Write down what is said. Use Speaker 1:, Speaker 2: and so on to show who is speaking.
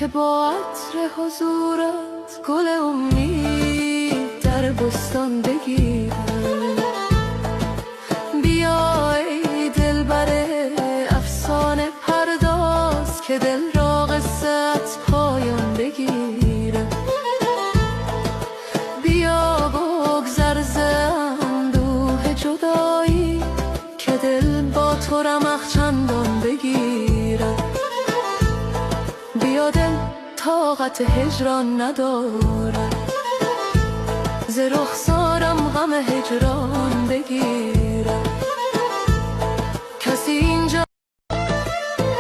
Speaker 1: که با عطر حضورت گل امید در بستان بگیرد. بیا ای دلبر افسانه پرداز که دل را قصه‌ات پایان بگیره. بیا بگذر ز اندوه جدایی که دل با تو رمق چندان بگیره. بیا دل طاقت هجران نداره، ز رخسارم غم هجران بگیره.